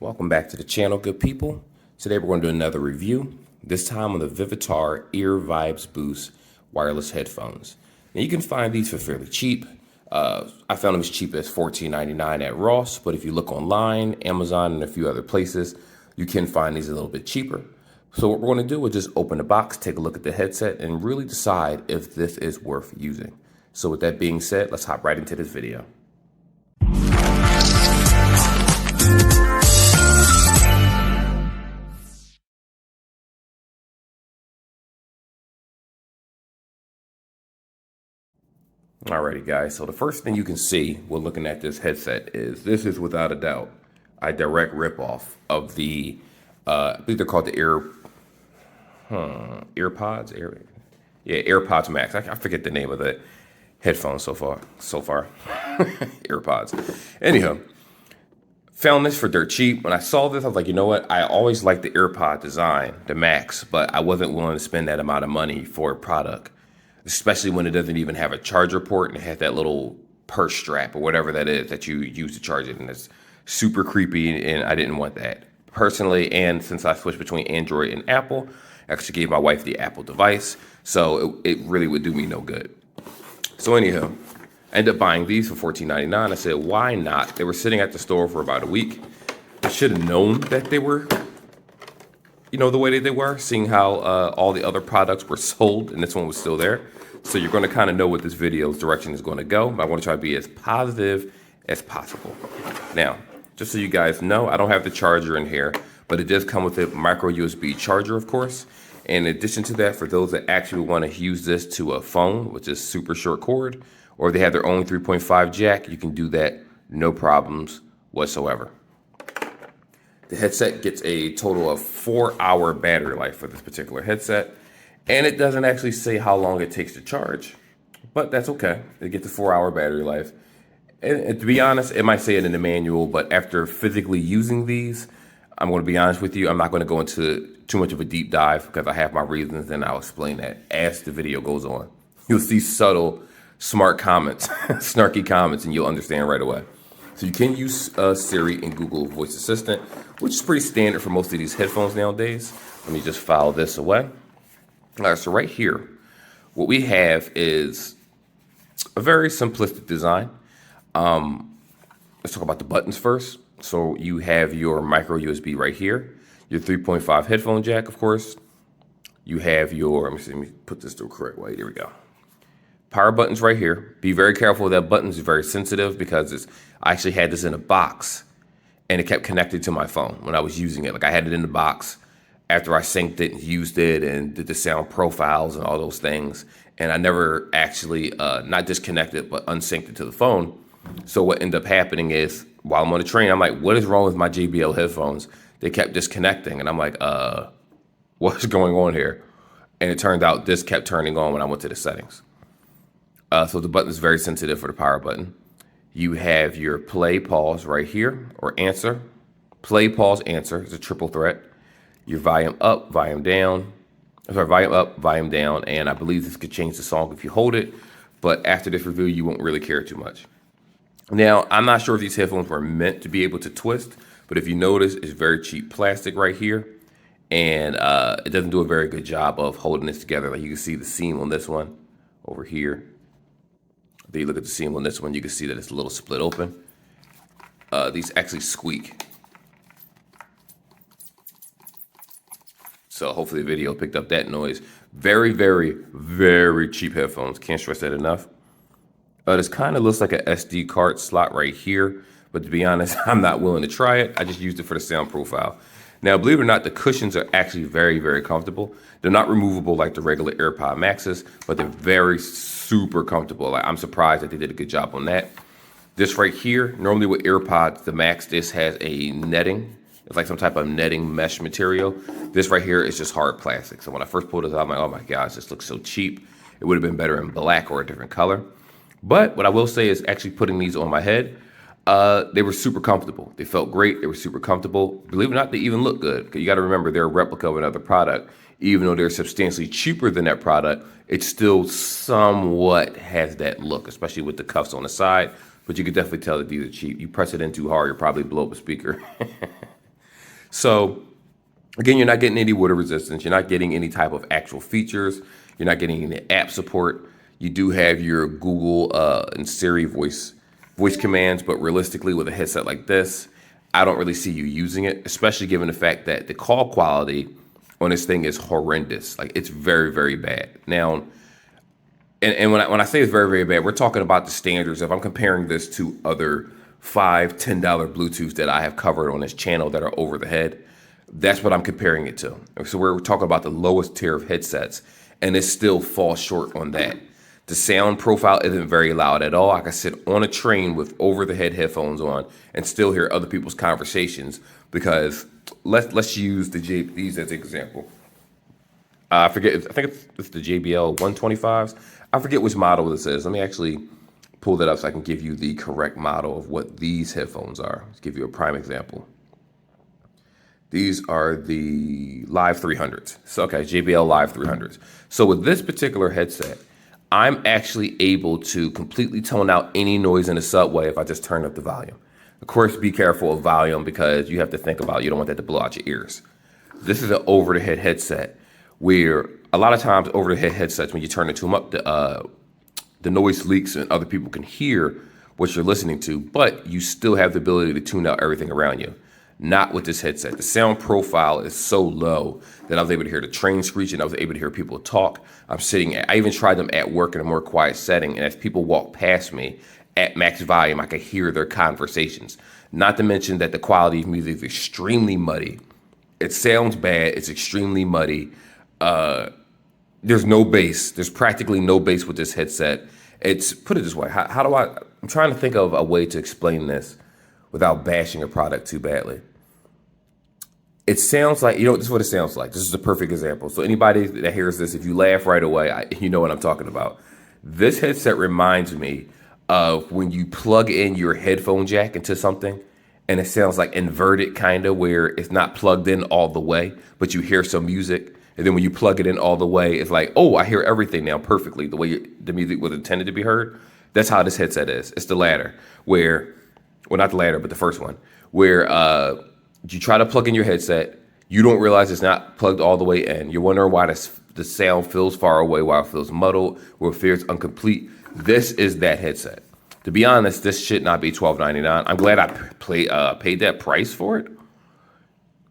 Welcome back to the channel, good people. Today we're going to do another review, this time on the Vivitar Ear Vibes Boost wireless headphones. Now you can find these for fairly cheap. I found them as cheap as $14.99 at Ross, but if you look online, Amazon, and a few other places, you can find these a little bit cheaper. So what we're going to do is just open the box, take a look at the headset, and really decide if this is worth using. So with that being said, let's hop right into this video. Alrighty guys, so the first thing you can see when looking at this headset is this is without a doubt a direct ripoff of the, I believe they're called the AirPods Max. I forget the name of the headphones so far. AirPods. Anyhow, found this for dirt cheap. When I saw this, I was like, you know what? I always liked the AirPod design, the Max, but I wasn't willing to spend that amount of money for a product, especially when it doesn't even have a charger port and it has that little purse strap or whatever that is that you use to charge it. And it's super creepy, and I didn't want that personally. And since I switched between Android and Apple, I actually gave my wife the Apple device, so it really would do me no good. So anyhow, I ended up buying these for $14.99. I said, why not? They were sitting at the store for about a week. I should have known that they were, the way that they were, seeing how all the other products were sold and this one was still there. So you're going to kind of know what this video's direction is going to go. But I want to try to be as positive as possible. Now, just so you guys know, I don't have the charger in here, but it does come with a micro USB charger, of course. And in addition to that, for those that actually want to use this to a phone, which is super short cord, or if they have their own 3.5 jack, you can do that, no problems whatsoever. The headset gets a total of 4-hour battery life for this particular headset, and it doesn't actually say how long it takes to charge, but that's okay. It gets a 4-hour battery life. And to be honest, it might say it in the manual, but after physically using these, I'm going to be honest with you, I'm not going to go into too much of a deep dive because I have my reasons, and I'll explain that as the video goes on. You'll see subtle, smart comments, snarky comments, and you'll understand right away. So you can use Siri and Google Voice Assistant, which is pretty standard for most of these headphones nowadays. Let me just file this away. All right, so right here, what we have is a very simplistic design. Let's talk about the buttons first. So you have your micro USB right here, your 3.5 headphone jack, of course. You have your, let me put this the correct way. There we go. Power buttons right here. Be very careful with that button. It's very sensitive because I actually had this in a box and it kept connected to my phone when I was using it. Like I had it in the box after I synced it and used it and did the sound profiles and all those things. And I never actually not disconnected, but unsynced it to the phone. So what ended up happening is while I'm on the train, I'm like, what is wrong with my JBL headphones? They kept disconnecting. And I'm like, what's going on here? And it turned out this kept turning on when I went to the settings. So the button is very sensitive for the power button. You have your play, pause right here, or answer. Play, pause, answer is a triple threat. Your volume up, volume down. Sorry, volume up, volume down. And I believe this could change the song if you hold it. But after this review, you won't really care too much. Now, I'm not sure if these headphones were meant to be able to twist, but if you notice, it's very cheap plastic right here. And it doesn't do a very good job of holding this together. Like you can see the seam on this one over here. If you look at the seam on this one, you can see that it's a little split open. These actually squeak. So hopefully the video picked up that noise. Very, very, very cheap headphones. Can't stress that enough. This kind of looks like an SD card slot right here. But to be honest, I'm not willing to try it. I just used it for the sound profile. Now, believe it or not, the cushions are actually very, very comfortable. They're not removable like the regular AirPod Maxes, but they're very super comfortable. Like, I'm surprised that they did a good job on that. This right here, normally with AirPods, the Max, this has a netting. It's like some type of netting mesh material. This right here is just hard plastic. So when I first pulled this out, I'm like, oh my gosh, this looks so cheap. It would have been better in black or a different color. But what I will say is actually putting these on my head, they were super comfortable. They felt great. They were super comfortable. Believe it or not, they even look good. You got to remember they're a replica of another product. Even though they're substantially cheaper than that product, it still somewhat has that look, especially with the cuffs on the side. But you could definitely tell that these are cheap. You press it in too hard, you'll probably blow up a speaker. So again, you're not getting any water resistance. You're not getting any type of actual features. You're not getting any app support. You do have your Google and Siri voice commands, but realistically, with a headset like this, I don't really see you using it, especially given the fact that the call quality on this thing is horrendous. Like, it's very, very bad. Now, and when I say it's very, very bad, we're talking about the standards. If I'm comparing this to other $5, $10 Bluetooths that I have covered on this channel that are over the head, that's what I'm comparing it to. So we're talking about the lowest tier of headsets, and it still falls short on that. The sound profile isn't very loud at all. I can sit on a train with over-the-head headphones on and still hear other people's conversations, because let's use these as an example. I think it's the JBL 125s. I forget which model this is. Let me actually pull that up so I can give you the correct model of what these headphones are. Let's give you a prime example. These are the Live 300s. So, okay, JBL Live 300s. So with this particular headset, I'm actually able to completely tone out any noise in the subway if I just turn up the volume. Of course, be careful of volume, because you have to think about, you don't want that to blow out your ears. This is an over-the-head headset where a lot of times over-the-head headsets, when you turn them up, the noise leaks and other people can hear what you're listening to, but you still have the ability to tune out everything around you. Not with this headset. The sound profile is so low that I was able to hear the train screech, and I was able to hear people talk. I even tried them at work in a more quiet setting, and as people walk past me at max volume, I could hear their conversations. Not to mention that the quality of music is extremely muddy. It sounds bad. It's extremely muddy. There's no bass. There's practically no bass with this headset. Put it this way. I'm trying to think of a way to explain this without bashing a product too badly. It sounds like, this is what it sounds like. This is a perfect example. So anybody that hears this, if you laugh right away, you know what I'm talking about. This headset reminds me of when you plug in your headphone jack into something and it sounds like inverted, kind of, where it's not plugged in all the way, but you hear some music. And then when you plug it in all the way, it's like, oh, I hear everything now perfectly, the way the music was intended to be heard. That's how this headset is. It's the latter, not the latter, but the first one, where you try to plug in your headset, you don't realize it's not plugged all the way in. You're wondering why the sound feels far away, why it feels muddled, where it feels incomplete. This is that headset. To be honest, this should not be $12.99. I'm glad I paid that price for it.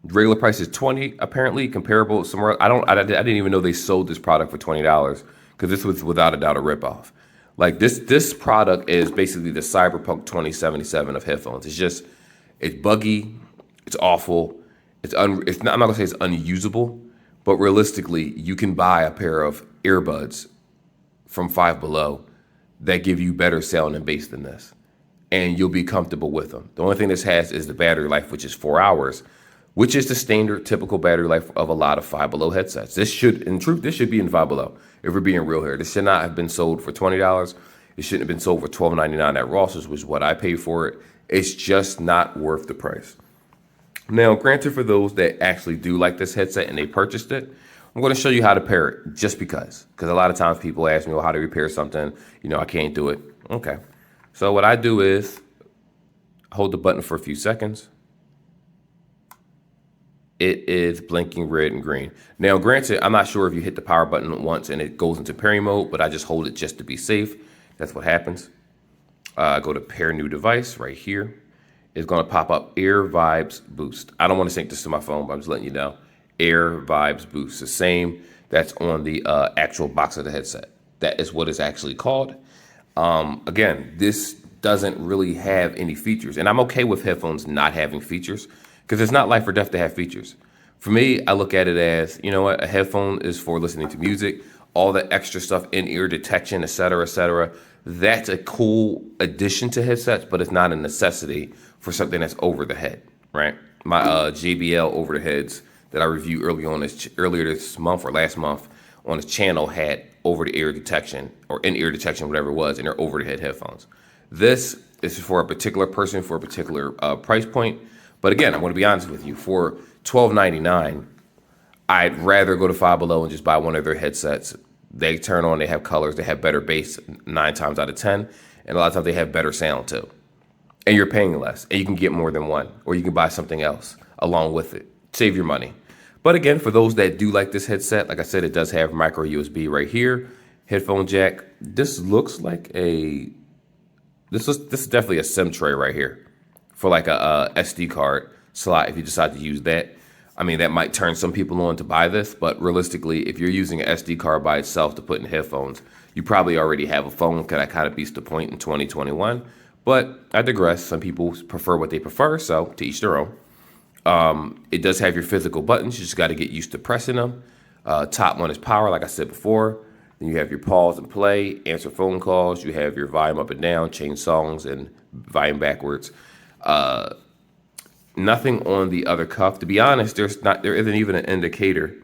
Regular price is $20, apparently, comparable somewhere. I didn't even know they sold this product for $20, because this was without a doubt a ripoff. Like, this product is basically the Cyberpunk 2077 of headphones. It's buggy, it's awful, I'm not gonna say it's unusable, but realistically, you can buy a pair of earbuds from Five Below that give you better sound and bass than this, and you'll be comfortable with them. The only thing this has is the battery life, which is 4 hours, which is the standard typical battery life of a lot of Five Below headsets. This should be in Five Below. If we're being real here, this should not have been sold for $20. It shouldn't have been sold for $12.99 at Ross's, which is what I paid for it. It's just not worth the price. Now, granted, for those that actually do like this headset and they purchased it, I'm going to show you how to pair it, just because. Because a lot of times people ask me, well, how to repair something? I can't do it. Okay. So what I do is hold the button for a few seconds. It is blinking red and green. Now, granted, I'm not sure if you hit the power button once and it goes into pairing mode, but I just hold it just to be safe. That's what happens. Go to pair new device right here. It's going to pop up Air Vibes Boost. I don't want to sync this to my phone, but I'm just letting you know. Air Vibes Boost, the same that's on the actual box of the headset. That is what it's actually called. Again, this doesn't really have any features, and I'm okay with headphones not having features, because it's not life or death to have features. For me, I look at it as, a headphone is for listening to music, all the extra stuff, in-ear detection, et cetera, that's a cool addition to headsets, but it's not a necessity for something that's over the head, right? My JBL over the heads that I reviewed earlier this month or last month on this channel had over-the-ear detection or in-ear detection, whatever it was, and they're over-the-head headphones. This is for a particular person, for a particular price point. But again, I'm going to be honest with you. For $12.99, I'd rather go to Five Below and just buy one of their headsets. They turn on, they have colors, they have better bass 9 times out of 10, and a lot of times they have better sound too. and you're paying less, and you can get more than one, or you can buy something else along with it. Save your money. But again, for those that do like this headset, like I said, it does have micro USB right here, headphone jack. This looks like this is definitely a SIM tray right here for like a SD card slot if you decide to use that. I mean, that might turn some people on to buy this, but realistically, if you're using an SD card by itself to put in headphones, you probably already have a phone, because that kind of beats the point in 2021. But I digress. Some people prefer what they prefer, so to each their own. It does have your physical buttons. You just got to get used to pressing them. Top one is power, like I said before. Then you have your pause and play, answer phone calls. You have your volume up and down, change songs, and volume backwards. Nothing on the other cuff. To be honest, there isn't even an indicator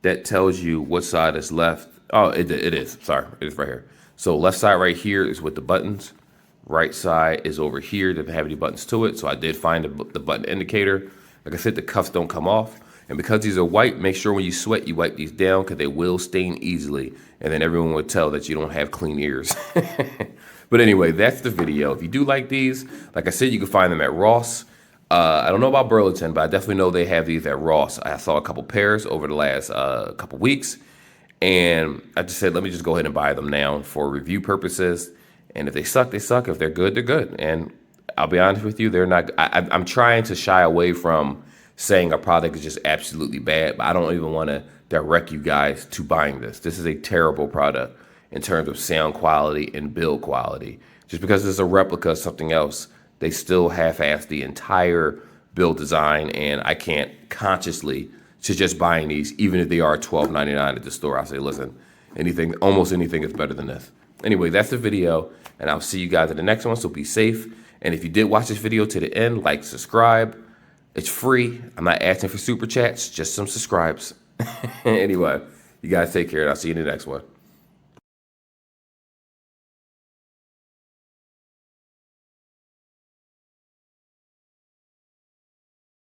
that tells you what side is left. Oh, it is. Sorry, it is right here. So left side right here is with the buttons. Right side is over here. Doesn't have any buttons to it. So I did find the button indicator. Like I said, the cuffs don't come off. And because these are white, make sure when you sweat, you wipe these down, because they will stain easily. And then everyone will tell that you don't have clean ears. But anyway, that's the video. If you do like these, like I said, you can find them at Ross. I don't know about Burlington, but I definitely know they have these at Ross. I saw a couple pairs over the last couple weeks. And I just said, let me just go ahead and buy them now for review purposes. And if they suck, they suck. If they're good, they're good. And I'll be honest with you, they're not. I'm trying to shy away from saying a product is just absolutely bad, but I don't even want to direct you guys to buying this. This is a terrible product in terms of sound quality and build quality. Just because it's a replica of something else, they still half-ass the entire build design, and I can't consciously suggest buying these, even if they are $12.99 at the store. I'll say, listen, almost anything is better than this. Anyway, that's the video, and I'll see you guys in the next one, so be safe. And if you did watch this video to the end, like, subscribe. It's free. I'm not asking for super chats, just some subscribes. Anyway, you guys take care, and I'll see you in the next one.